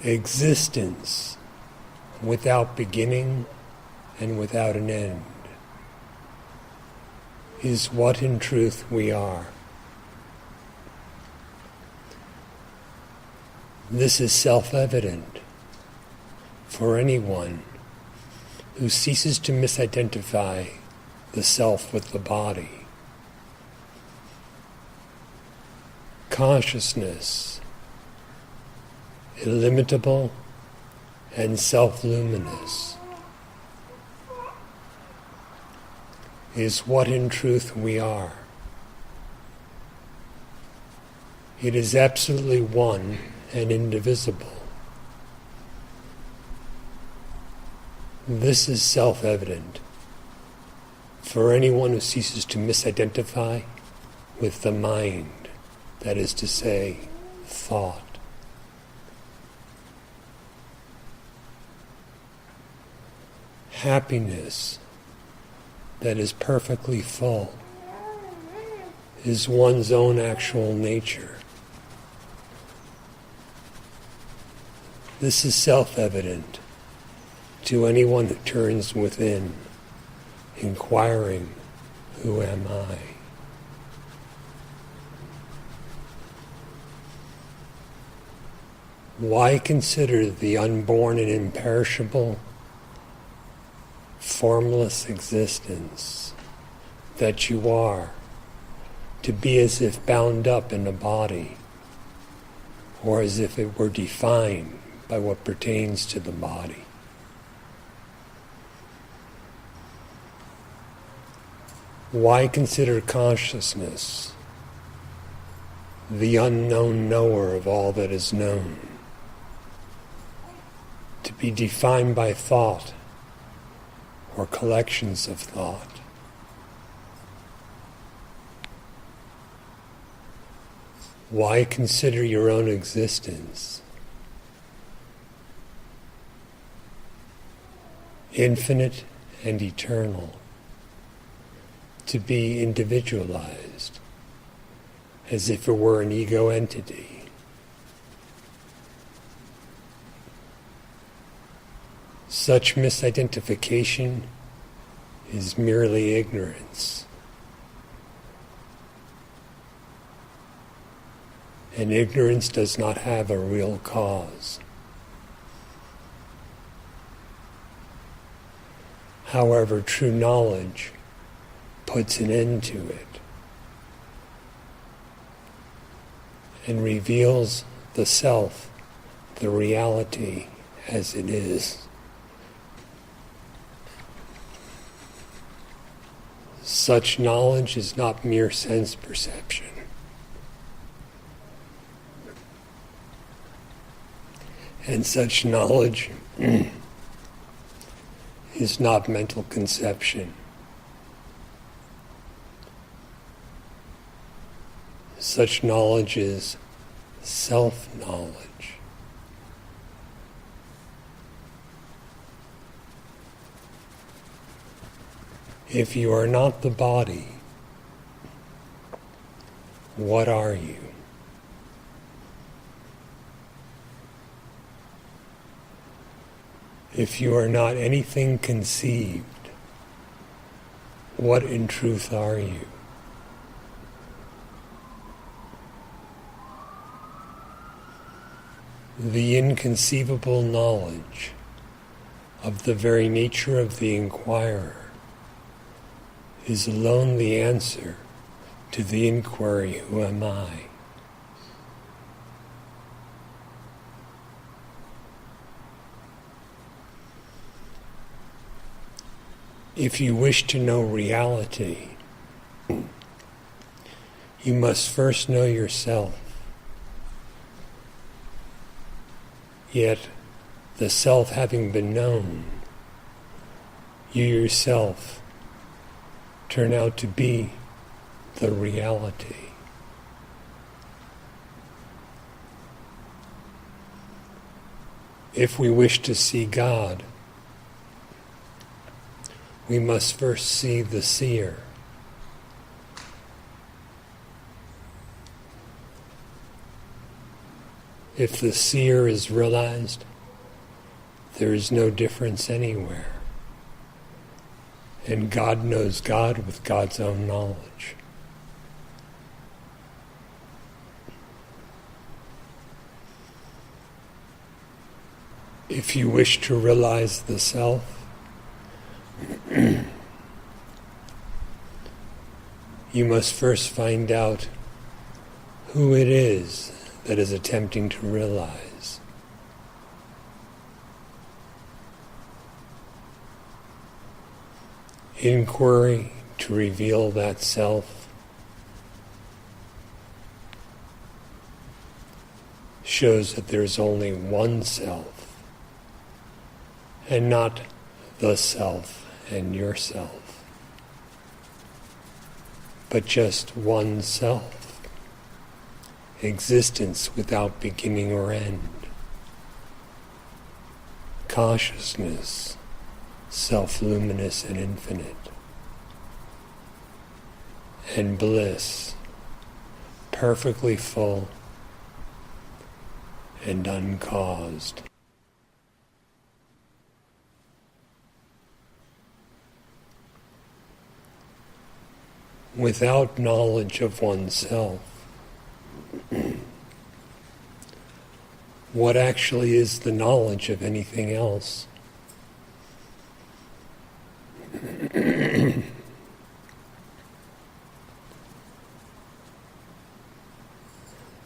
existence without beginning and without an end is what in truth we are. This is self-evident for anyone who ceases to misidentify the self with the body. Consciousness, illimitable and self-luminous, is what in truth we are. It is absolutely one and indivisible. This is self-evident for anyone who ceases to misidentify with the mind, that is to say, thought. Happiness that is perfectly full is one's own actual nature. This is self-evident to anyone who turns within, inquiring, who am I? Why consider the unborn and imperishable, formless existence that you are to be as if bound up in a body, or as if it were defined by what pertains to the body? Why consider consciousness the unknown knower of all that is known, to be defined by thought or collections of thought? Why consider your own existence infinite and eternal, to be individualized, as if it were an ego entity? Such misidentification is merely ignorance. And ignorance does not have a real cause. However, true knowledge puts an end to it and reveals the self, the reality as it is. Such knowledge is not mere sense perception. And such knowledge is not mental conception. Such knowledge is self-knowledge. If you are not the body, what are you? If you are not anything conceived, what in truth are you? The inconceivable knowledge of the very nature of the inquirer is alone the answer to the inquiry, who am I? If you wish to know reality, you must first know yourself. Yet, the self having been known, you yourself turn out to be the reality. If we wish to see God, we must first see the seer. If the seer is realized, there is no difference anywhere. And God knows God with God's own knowledge. If you wish to realize the self, you must first find out who it is that is attempting to realize. Inquiry to reveal that self shows that there is only one self, and not the self and yourself, but just one self, existence without beginning or end, consciousness, self-luminous and infinite, and bliss, perfectly full and uncaused. Without knowledge of oneself, what actually is the knowledge of anything else?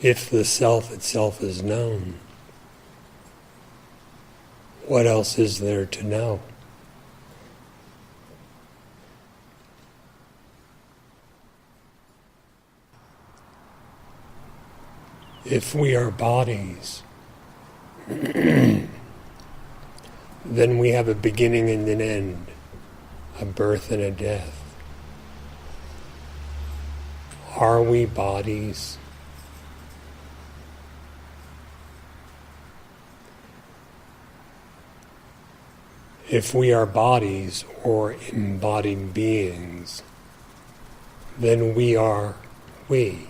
If the self itself is known, what else is there to know? If we are bodies, then we have a beginning and an end, a birth and a death. Are we bodies? If we are bodies or embodied beings, then we are we.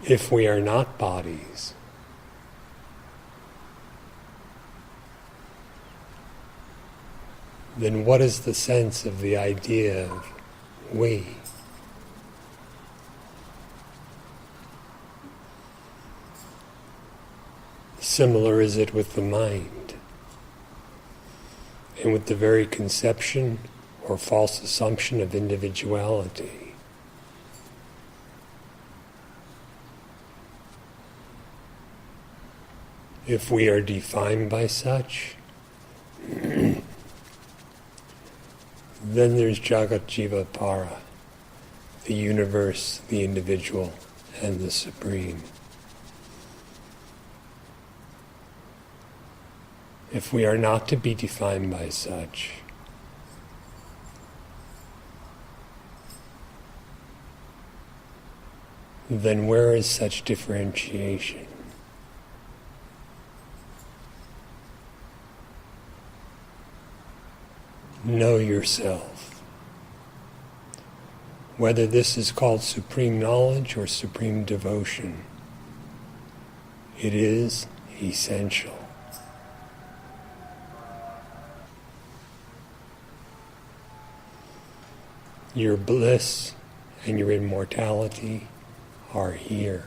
If we are not bodies, then what is the sense of the idea of we? Similar is it with the mind, and with the very conception or false assumption of individuality. If we are defined by such, then there's Jagat Jiva Para, the universe, the individual, and the supreme. If we are not to be defined by such, then where is such differentiation? Know yourself. Whether this is called supreme knowledge or supreme devotion, it is essential. Your bliss and your immortality are here.